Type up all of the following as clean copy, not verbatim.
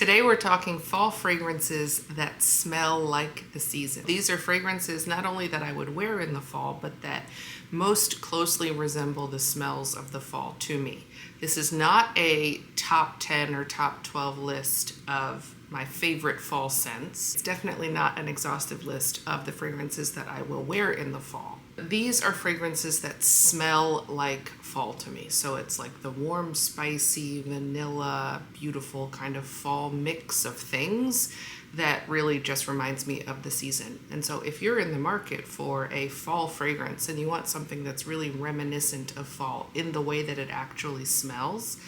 Today we're talking fall fragrances that smell like the season. These are fragrances not only that I would wear in the fall, but that most closely resemble the smells of the fall to me. This is not a top 10 or top 12 list of my favorite fall scents. It's definitely not an exhaustive list of the fragrances that I will wear in the fall. These are fragrances that smell like fall to me. So it's like the warm, spicy, vanilla, beautiful kind of fall mix of things that really just reminds me of the season. And so if you're in the market for a fall fragrance and you want something that's really reminiscent of fall in the way that it actually smells,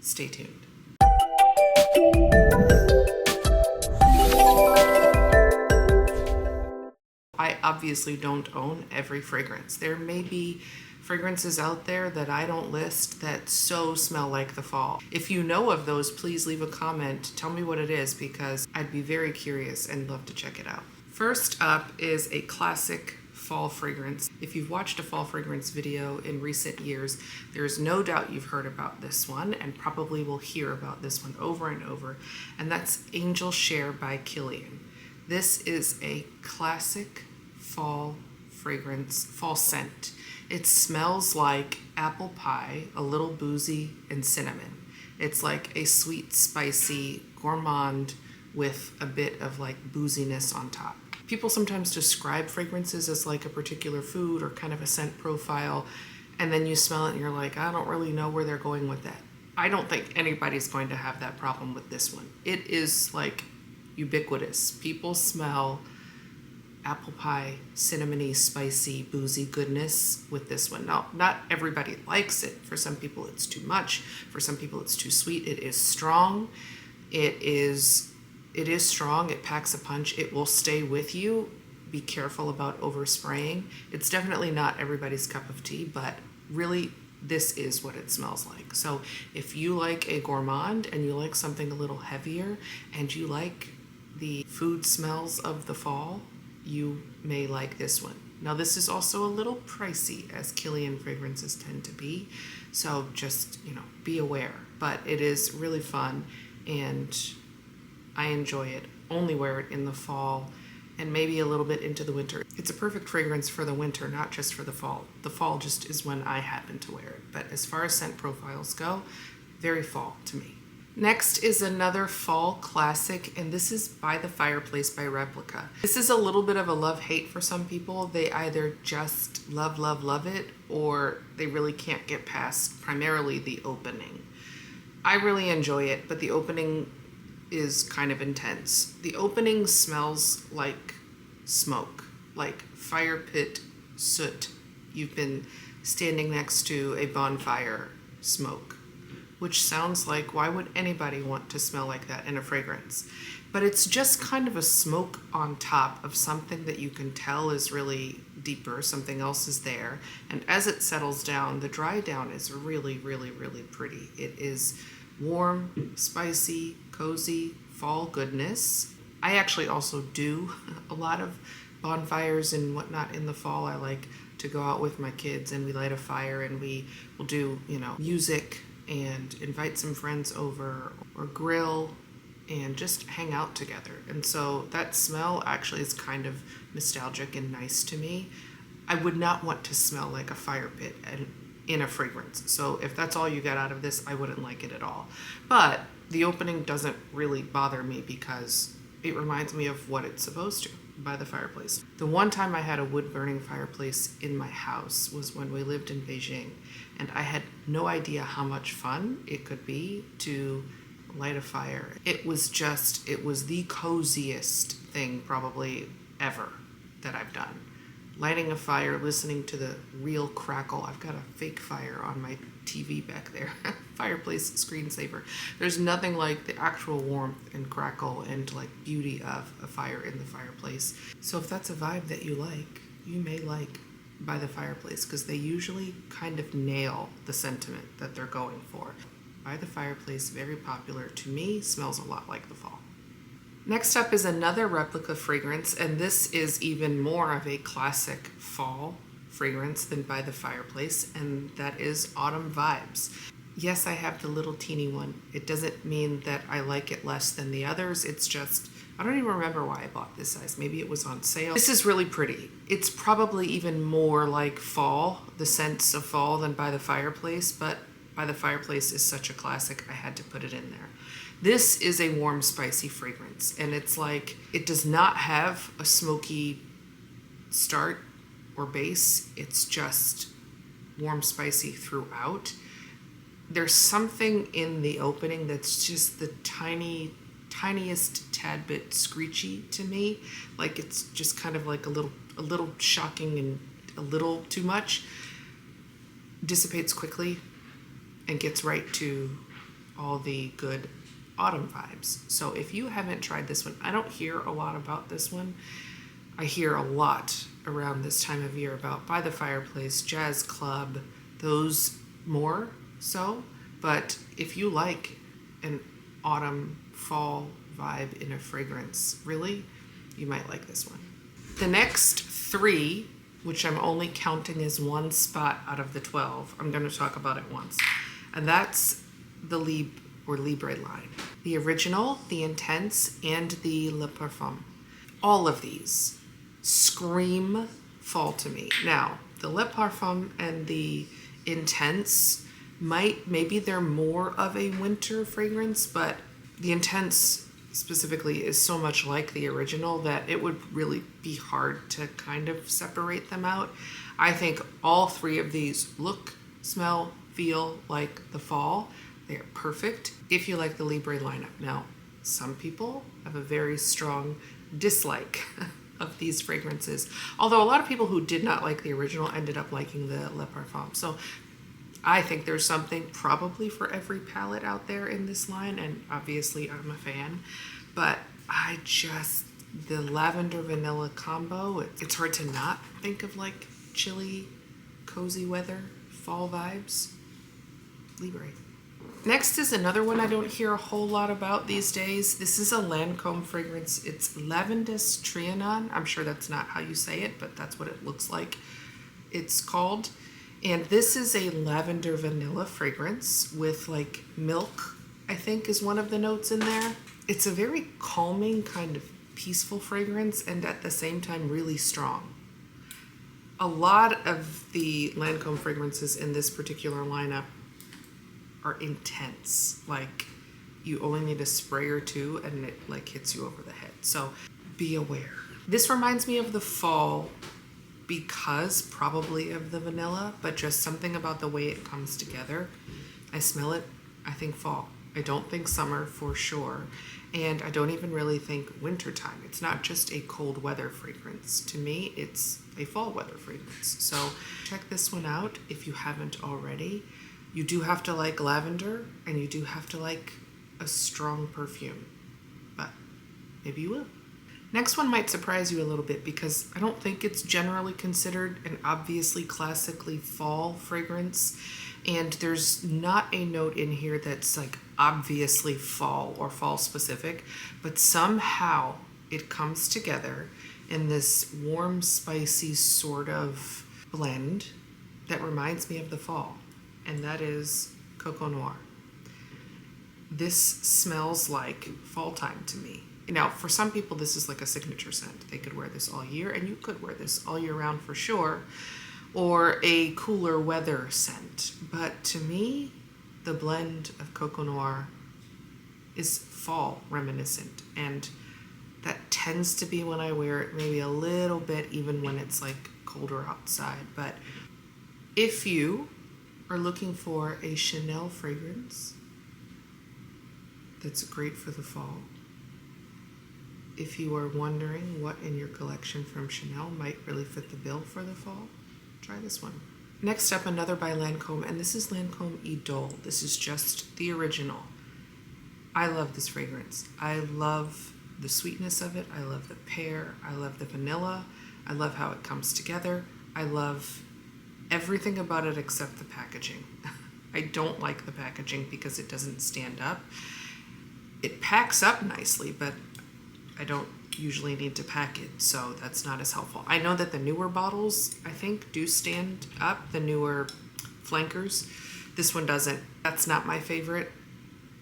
stay tuned. I obviously don't own every fragrance. There may be fragrances out there that I don't list that so smell like the fall. If you know of those, please leave a comment. Tell me what it is because I'd be very curious and love to check it out. First up is a classic fall fragrance. If you've watched a fall fragrance video in recent years, there's no doubt you've heard about this one and probably will hear about this one over and over, and that's Angel Share by Kilian. This is a classic fall fragrance, fall scent. It smells like apple pie, a little boozy, and cinnamon. It's like a sweet, spicy gourmand with a bit of like booziness on top. People sometimes describe fragrances as like a particular food or kind of a scent profile, and then you smell it and you're like, I don't really know where they're going with that. I don't think anybody's going to have that problem with this one. It is like ubiquitous. People smell apple pie, cinnamony, spicy, boozy goodness with this one. Now, not everybody likes it. For some people it's too much. For some people it's too sweet. It is strong. It is strong. It packs a punch. It will stay with you. Be careful about overspraying. It's definitely not everybody's cup of tea, but really this is what it smells like. So if you like a gourmand and you like something a little heavier and you like the food smells of the fall, you may like this one. Now this is also a little pricey, as Kilian fragrances tend to be, so just, be aware. But it is really fun and I enjoy it. Only wear it in the fall and maybe a little bit into the winter. It's a perfect fragrance for the winter, not just for the fall. The fall just is when I happen to wear it. But as far as scent profiles go, very fall to me. Next is another fall classic, and this is By the Fireplace by Replica. This is a little bit of a love-hate for some people. They either just love it, or they really can't get past primarily the opening. I really enjoy it, but the opening is kind of intense. The opening smells like smoke, like fire pit soot. You've been standing next to a bonfire smoke, which sounds like, why would anybody want to smell like that in a fragrance? But it's just kind of a smoke on top of something that you can tell is really deeper, something else is there. And as it settles down, the dry down is really, really, really pretty. It is warm, spicy, cozy, fall goodness. I actually also do a lot of bonfires and whatnot in the fall. I like to go out with my kids and we light a fire and we will do, music and invite some friends over or grill and just hang out together. And so that smell actually is kind of nostalgic and nice to me. I would not want to smell like a fire pit in a fragrance. So if that's all you get out of this, I wouldn't like it at all. But the opening doesn't really bother me because it reminds me of what it's supposed to. By the Fireplace. The one time I had a wood-burning fireplace in my house was when we lived in Beijing, and I had no idea how much fun it could be to light a fire. It was the coziest thing probably ever that I've done. Lighting a fire, listening to the real crackle. I've got a fake fire on my TV back there. Fireplace screensaver. There's nothing like the actual warmth and crackle and like beauty of a fire in the fireplace. So if that's a vibe that you like, you may like By the Fireplace because they usually kind of nail the sentiment that they're going for. By the Fireplace, very popular. To me, smells a lot like the fall. Next up is another Replica fragrance, and this is even more of a classic fall fragrance than By the Fireplace, and that is Autumn Vibes. Yes, I have the little teeny one. It doesn't mean that I like it less than the others. It's just, I don't even remember why I bought this size. Maybe it was on sale. This is really pretty. It's probably even more like fall, the sense of fall, than By the Fireplace, but By the Fireplace is such a classic, I had to put it in there. This is a warm, spicy fragrance, and it's like, it does not have a smoky start or base. It's just warm, spicy throughout. There's something in the opening that's just the tiniest tad bit screechy to me. Like it's just kind of like a little shocking and a little too much. Dissipates quickly and gets right to all the good autumn vibes. So if you haven't tried this one, I don't hear a lot about this one. I hear a lot around this time of year about By the Fireplace, Jazz Club, those more so. But if you like an autumn fall vibe in a fragrance, really, you might like this one. The next three, which I'm only counting as one spot out of the 12, I'm going to talk about it once. And that's the Libre line. The original, the Intense, and the Le Parfum. All of these scream fall to me. Now, the Le Parfum and the Intense maybe they're more of a winter fragrance, but the Intense specifically is so much like the original that it would really be hard to kind of separate them out. I think all three of these look, smell, feel like the fall. They are perfect if you like the Libre lineup. Now, some people have a very strong dislike of these fragrances, although a lot of people who did not like the original ended up liking the Le Parfum. So I think there's something probably for every palette out there in this line, and obviously I'm a fan, but the lavender vanilla combo, it's hard to not think of like chilly, cozy weather, fall vibes. Libre. Next is another one I don't hear a whole lot about these days. This is a Lancome fragrance. It's Lavandes Trianon. I'm sure that's not how you say it, but that's what it looks like it's called. And this is a lavender vanilla fragrance with like milk, I think is one of the notes in there. It's a very calming, kind of peaceful fragrance, and at the same time really strong. A lot of the Lancome fragrances in this particular lineup are intense. Like you only need a spray or two and it like hits you over the head. So be aware. This reminds me of the fall because probably of the vanilla, but just something about the way it comes together. I smell it, I think fall. I don't think summer for sure. And I don't even really think wintertime. It's not just a cold weather fragrance. To me, it's a fall weather fragrance. So check this one out if you haven't already. You do have to like lavender and you do have to like a strong perfume, but maybe you will. Next one might surprise you a little bit because I don't think it's generally considered an obviously classically fall fragrance. And there's not a note in here that's like obviously fall or fall specific, but somehow it comes together in this warm, spicy sort of blend that reminds me of the fall. And that is Coco Noir. This smells like fall time to me. Now, for some people, this is like a signature scent. They could wear this all year, and you could wear this all year round for sure, or a cooler weather scent. But to me, the blend of Coco Noir is fall reminiscent, and that tends to be when I wear it, maybe a little bit, even when it's like colder outside. But if you are looking for a Chanel fragrance that's great for the fall, if you are wondering what in your collection from Chanel might really fit the bill for the fall, try this one. Next up, another by Lancome, and this is Lancome Idole. This is just the original. I love this fragrance. I love the sweetness of it. I love the pear. I love the vanilla. I love how it comes together. I love everything about it except the packaging. I don't like the packaging because it doesn't stand up. It packs up nicely, but I don't usually need to pack it, so that's not as helpful. I know that the newer bottles, I think, do stand up, the newer flankers, This one doesn't. That's not my favorite,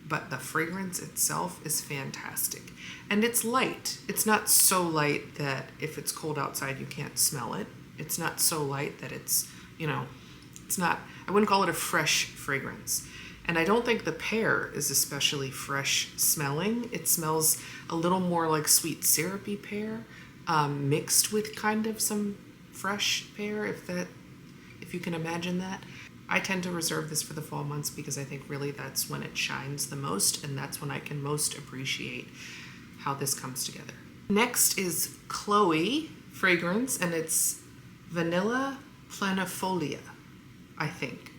but the fragrance itself is fantastic. And it's light. It's not so light that if it's cold outside you can't smell it. It's not so light that it's, it's not, I wouldn't call it a fresh fragrance. And I don't think the pear is especially fresh smelling. It smells a little more like sweet syrupy pear, mixed with kind of some fresh pear, if you can imagine that. I tend to reserve this for the fall months because I think really that's when it shines the most, and that's when I can most appreciate how this comes together. Next is Chloe fragrance, and it's Vanilla Planifolia, I think.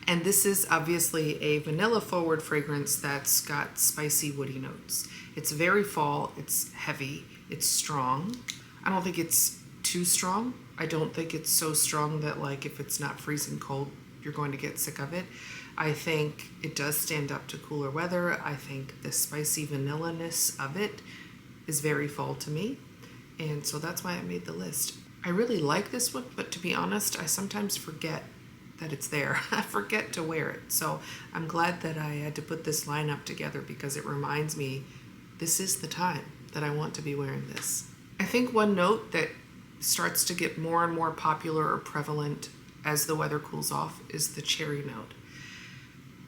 And this is obviously a vanilla forward fragrance that's got spicy woody notes. It's very fall, it's heavy, it's strong. I don't think it's too strong. I don't think it's so strong that like if it's not freezing cold, you're going to get sick of it. I think it does stand up to cooler weather. I think the spicy vanilla-ness of it is very fall to me. And so that's why I made the list. I really like this one, but to be honest, I sometimes forget that it's there. I forget to wear it. So I'm glad that I had to put this lineup together because it reminds me this is the time that I want to be wearing this. I think one note that starts to get more and more popular or prevalent as the weather cools off is the cherry note.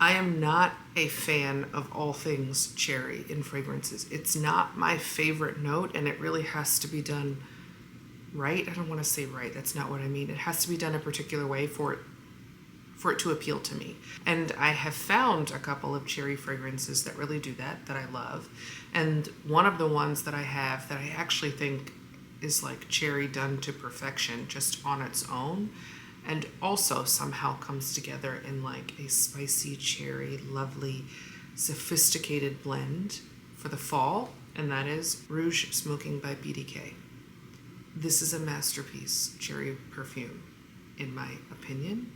I am not a fan of all things cherry in fragrances. It's not my favorite note, and it really has to be done right. I don't want to say right, that's not what I mean. It has to be done a particular way for it to appeal to me. And I have found a couple of cherry fragrances that really do that I love. And one of the ones that I have that I actually think is like cherry done to perfection just on its own, and also somehow comes together in like a spicy cherry, lovely, sophisticated blend for the fall, and that is Rouge Smoking by BDK. This is a masterpiece cherry perfume, in my opinion,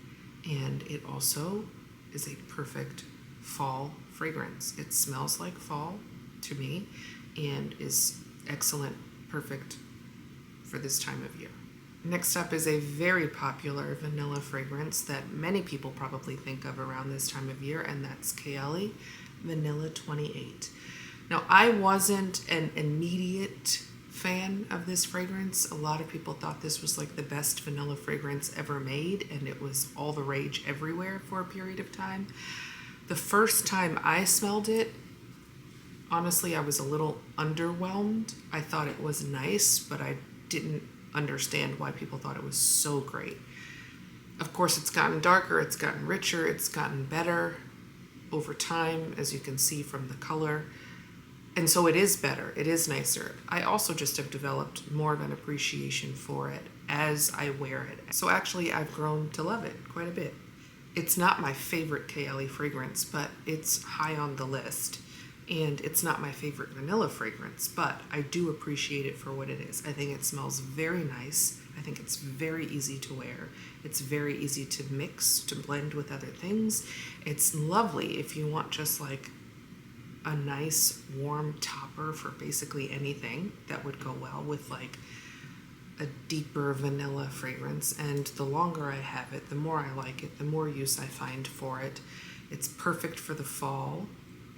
and it also is a perfect fall fragrance. It smells like fall to me and is excellent, perfect for this time of year. Next up is a very popular vanilla fragrance that many people probably think of around this time of year, and that's Kayali Vanilla 28. Now, I wasn't an immediate fan of this fragrance. A lot of people thought this was like the best vanilla fragrance ever made, and it was all the rage everywhere for a period of time. The first time I smelled it, honestly, I was a little underwhelmed. I thought it was nice, but I didn't understand why people thought it was so great. Of course, it's gotten darker, it's gotten richer, it's gotten better over time, as you can see from the color. And so it is better, it is nicer. I also just have developed more of an appreciation for it as I wear it. So actually, I've grown to love it quite a bit. It's not my favorite Kayali fragrance, but it's high on the list. And it's not my favorite vanilla fragrance, but I do appreciate it for what it is. I think it smells very nice. I think it's very easy to wear. It's very easy to mix, to blend with other things. It's lovely if you want just like a nice warm topper for basically anything. That would go well with like a deeper vanilla fragrance. And the longer I have it, the more I like it, the more use I find for it. It's perfect for the fall.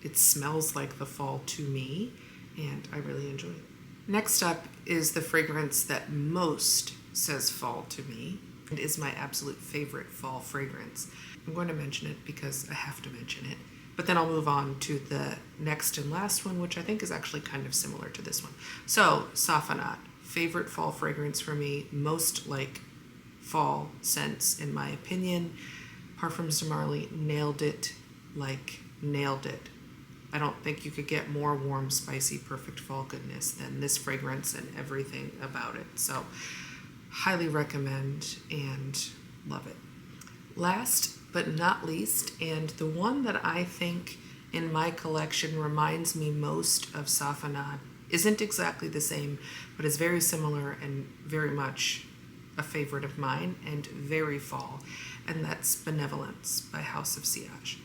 It smells like the fall to me, and I really enjoy it. Next up is the fragrance that most says fall to me, and is my absolute favorite fall fragrance. I'm going to mention it because I have to mention it, but then I'll move on to the next and last one, which I think is actually kind of similar to this one. So, Safanad, favorite fall fragrance for me, most like fall scents in my opinion. Parfums de Marly nailed it, like nailed it. I don't think you could get more warm, spicy, perfect fall goodness than this fragrance and everything about it. So, highly recommend and love it. Last but not least, and the one that I think in my collection reminds me most of Safanad, isn't exactly the same, but is very similar and very much a favorite of mine and very fall, and that's Benevolence by House of Sillage.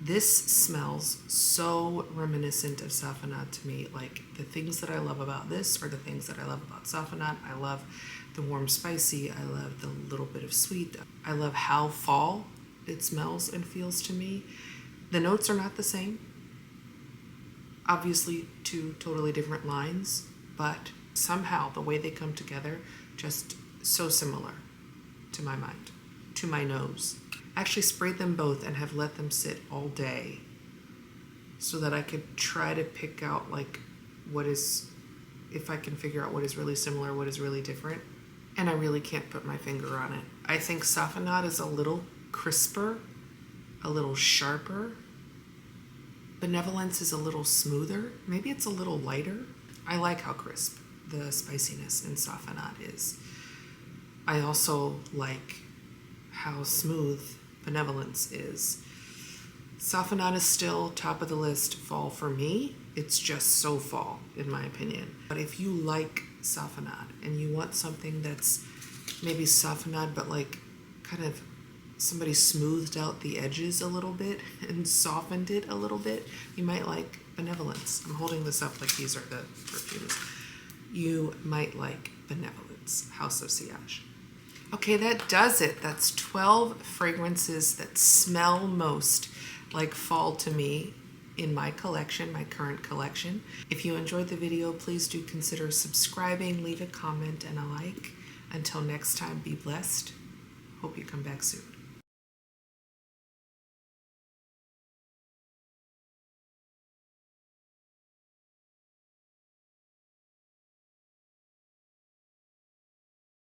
This smells so reminiscent of Safanad to me. Like, the things that I love about this are the things that I love about Safanad. I love the warm spicy. I love the little bit of sweet. I love how fall it smells and feels to me. The notes are not the same. Obviously, two totally different lines, but somehow the way they come together, just so similar to my mind, to my nose. I actually sprayed them both and have let them sit all day so that I could try to pick out like if I can figure out what is really similar, what is really different. And I really can't put my finger on it. I think Safanad is a little crisper, a little sharper. Benevolence is a little smoother. Maybe it's a little lighter. I like how crisp the spiciness in Safanad is. I also like how smooth Benevolence is. Safanad is still top of the list fall for me. It's just so fall, in my opinion. But if you like Safanad and you want something that's maybe Safanad, but like kind of somebody smoothed out the edges a little bit and softened it a little bit, you might like Benevolence. I'm holding this up like these are the perfumes. You might like Benevolence, House of Sillage. Okay, that does it. That's 12 fragrances that smell most like fall to me in my collection, my current collection. If you enjoyed the video, please do consider subscribing, leave a comment and a like. Until next time, be blessed. Hope you come back soon.